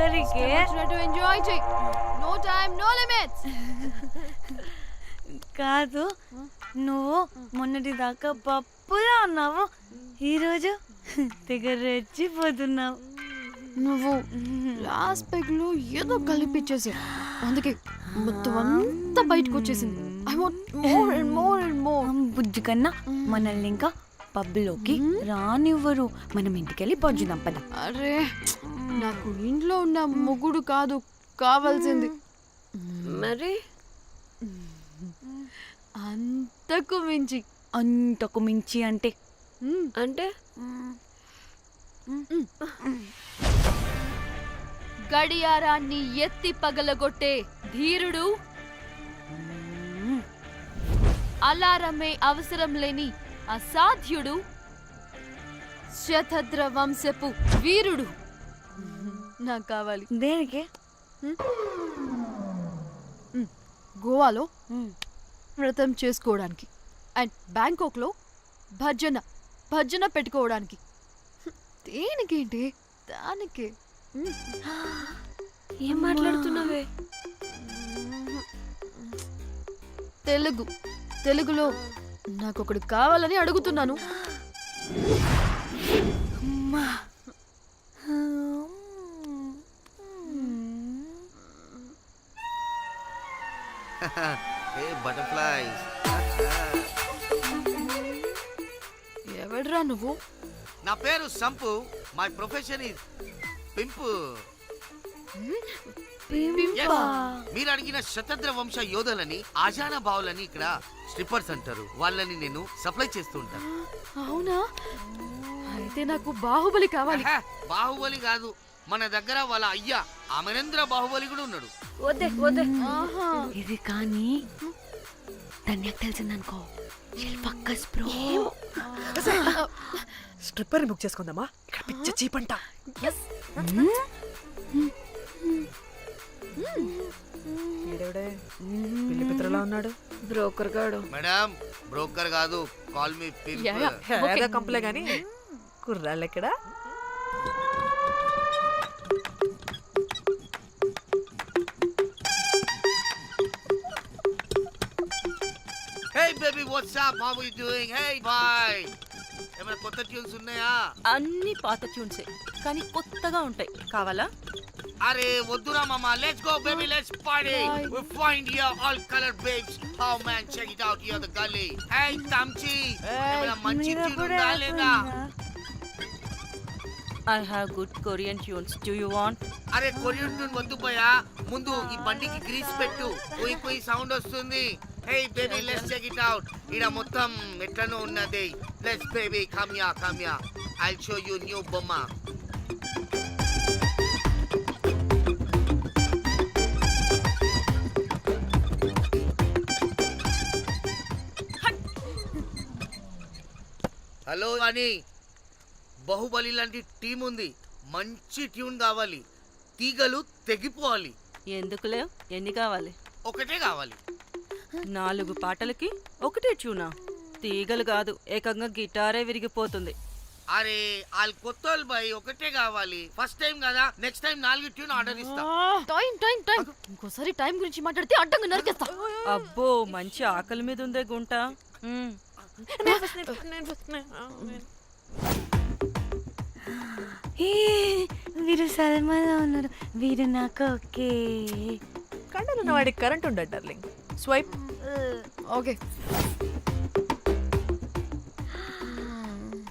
ఒక్కరికే ఎంజాయ్ చెయ్. No time no limits. కాదు, నువ్వు మొన్నటి దాకా పప్పులా ఉన్నావు, ఈరోజు తెగ రెచ్చిపోతున్నావు. నువ్వు లాస్ట్ పెగ్ లో ఏదో కలిపిచ్చేసి అందుకే మొత్తం అంతా బయటకు వచ్చేసింది. I want more and more and more. బుజ్జి కన్నా మనల్ని ఇంకా పబ్లోకి రానివ్వరు. మనం ఇంటికెళ్ళి పొంచుదాం పద. అరే నాకు ఇంట్లో ఉన్న మొగుడు కాదు కావాల్సింది. మరి అంతకు మించి. అంతకు మించి అంటే అంటే గడియారాన్ని ఎత్తి పగలగొట్టే ధీరుడు, అలారమే అవసరం లేని అసాధ్యుడు, శతద్ర వంశపు వీరుడు నాకు కావాలి. దేనికి? గోవాలో వ్రతం చేసుకోవడానికి అండ్ బ్యాంకాక్లో భజన పెట్టుకోవడానికి. దేనికేంటి? దానికే. ఏం మాట్లాడుతున్నావే? తెలుగులో నాకొకడు కావాలని అడుగుతున్నాను. ఎవడ్రా నువ్వు? నా పేరు Sampu. My profession is pimp. మీరు అడిగిన శతద్ర వంశ యోధులని, ఆజానా బావులని ఇక్కడ స్ట్రిప్పర్స్ అంటారు. వాళ్ళని నేను సప్లై చేస్తూ ఉంటాను. అవునా? అయితే నాకు బాహుబలి కావాలి. బాహుబలి కాదు, మన దగ్గర వాళ్ళ అయ్యా అమరేంద్ర బాహుబలి కూడా ఉన్నాడు. వద్దే వద్దే. ఇది కానీ ధన్యకు తెలిసిందనుకో, పక్కస్ బ్రో. స్ట్రిప్పర్ బుక్ చేసుకుందామా? ఇక్కడ పిచ్చ చీపంట. పిల్లి పిత్రలా ఉన్నాడు. బ్రోకర్ గాడు. మేడం బ్రోకర్ కాదు, కాల్ మీ పింప్. కంపలే గాని కుర్రాళ్ళు ఎక్కడ? Hey baby, what's up? How are you doing? Hey bye. ఏమైనా కొత్త ట్యూన్స్ ఉన్నాయా? అన్ని పాత ట్యూన్సే కానీ కొత్తగా ఉంటాయి. కావాలా? అరే వద్దురా మామ. Let's go baby, let's party. We find here all color babes. Oh man, check it out here the gully. Hey Tamchi, ఏమైనా మంచి ట్యూన్ ఉందా లేదా? I have good Korean tunes. Do you want? అరే కొరియన్ ట్యూన్ వద్దు పోయా, ముందు ఈ బండికి గ్రీస్ పెట్టు. కొయి కొయి సౌండ్ వస్తుంది. Hey baby, let's check it out. ఇడ మొత్తం ఎట్లనో ఉన్నది. Let's baby, come here. I'll show you new బొమ్మ. హలో అని బాహుబలి లాంటి టీం ఉంది. మంచి ట్యూన్ కావాలి. తీగలు తెగిపోవాలి. ఎందుకులే, ఎన్ని కావాలి? ఒకటే కావాలి. 4 పాటలకి ఒకటే ట్యూనా? తీగలు కాదు, ఏకంగా గిటారే విరిగిపోతుంది. అరే వాళ్ళు కొత్త వాళ్ళు బై, ఒకటే కావాలి. ఫస్ట్ టైం కదా, నెక్స్ట్ టైం 4 ట్యూన్ ఆర్డర్ ఇస్తా. టైం ఇంకోసారి టైం గురించి మాట్లాడితే అడ్డంగా నరికేస్తా. అబ్బో, మంచి ఆకలి మీద ఉందే గుంట. వీరు సల్మాలో ఉన్నారు. వీరు నాకు ఓకే. కండలున్న వాడికి కరెంట్ ఉండదు darling. Swipe. Okay.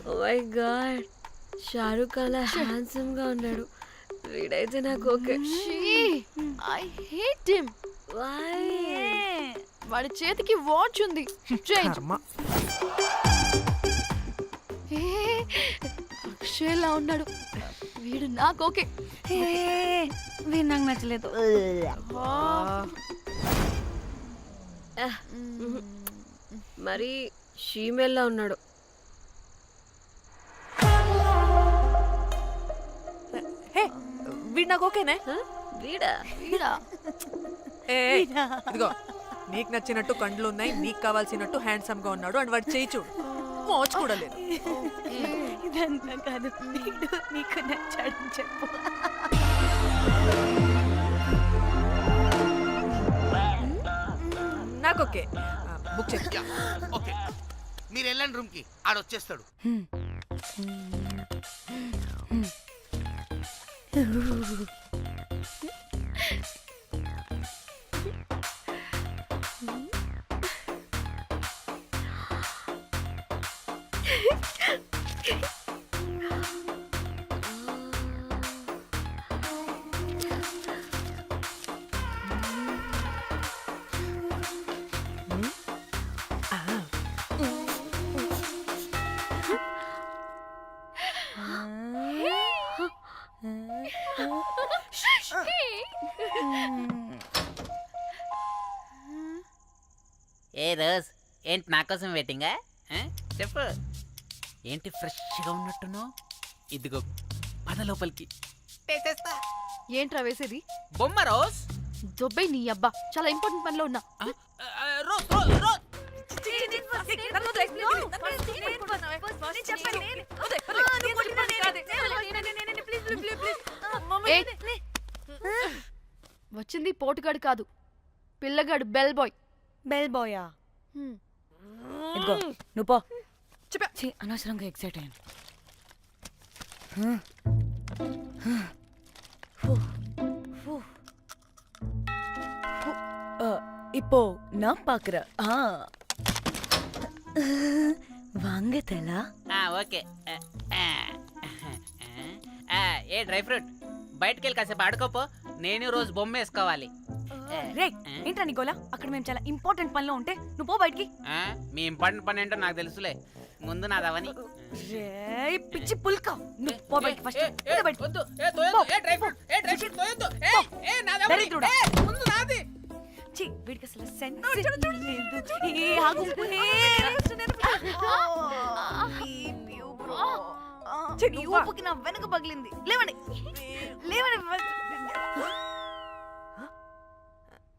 Oh my God, Shahrukh అలా హ్యాండ్సమ్ గా ఉన్నాడు. వీడైతే నాకు okay. I hate him. Why? వాడి చేతికి వాచ్ ఉంది. అక్షయ్లా ఉన్నాడు. వీడు నాకు ఓకే. వీడు నాకు నచ్చలేదు. మరి షీమేల్లా ఉన్నాడు. వీడు నాకు ఓకేనే. వీడా? ఇదిగో, నీకు నచ్చినట్టు కండ్లు ఉన్నాయి, నీకు కావాల్సినట్టు హ్యాండ్సమ్ గా ఉన్నాడు. అండ్ వాడు చేయి చూడు, మోచు కూడా లేదు. ఇదంతా కాదు, నీకు నచ్చాడని చెప్పు. మీరు వెళ్ళండి రూమ్ కి, ఆడొచ్చేస్తాడు. ఏ రోజ్, ఏంటి నా కోసం వెయిటింగా? చెప్పు, ఏంటి ఫ్రెష్గా ఉన్నట్టును? ఇదిగో పద లోపలికి వేసేస్తా. ఏంట్రా వేసేది? బొమ్మ రోజ్. దొబ్బై నీ అబ్బా, చాలా ఇంపార్టెంట్ పనిలో ఉన్నా. Rose rose rose. ఏయ్, వచ్చింది పోటుగాడు కాదు, పిల్లగాడు బెల్ బాయ్. బెల్ బాయా? ఇదిగో నువ్వు పో. ఛీ, అనవసరంగా ఎక్సైట్ అయ్యాను. இப்போ நான் பாக்குறேன். வாங்க தலா. ఓకే. ఏ డ్రై ఫ్రూట్, బయటకు వెళ్ళి కాసేపు ఆడుకోపో. నేను రోజు బొమ్మ వేసుకోవాలి. రే ఏంట్రా నీ గోలా? అక్కడ మేము చాలా ఇంపార్టెంట్ పనిలో ఉంటే నువ్వు పో బయటికి. మీ ఇంపార్టెంట్ పని ఏంటో నాకు తెలుసులే, ముందు నాదవని. రే పిచ్చి పుల్క, నువ్వు పో బయటికి ఫస్ట్. బయటికి వద్దు. డ్రై ఫ్రూట్ తోయొద్దు. దరిద్రుడా. ముందు నాది. ఛీ, వీడికి అసలు సెన్స్ లేదు. ఏ ఆగు. నీ ఊపుకి నా వెనక పగిలింది. లేవండి లేవండి.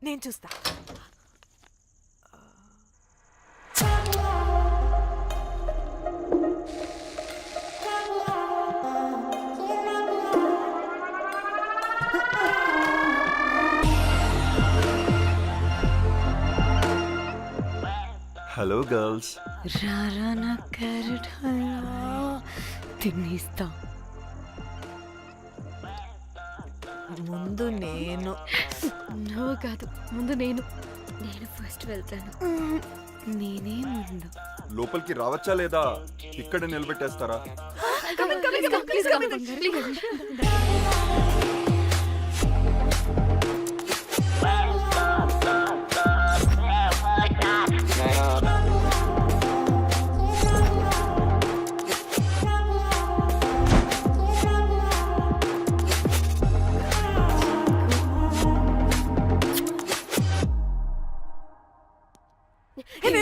నేను చూస్తా. Hello girls. రారా నా క్యారెట్ హల్వా తినేస్తా. ముందు నేను. నువ్వు కాదు, ముందు నేను. నేను ఫస్ట్ వెళ్తాను. నేనే ముందు. లోపలికి రావచ్చా లేదా ఇక్కడ నిలబెట్టేస్తారా? Please come in.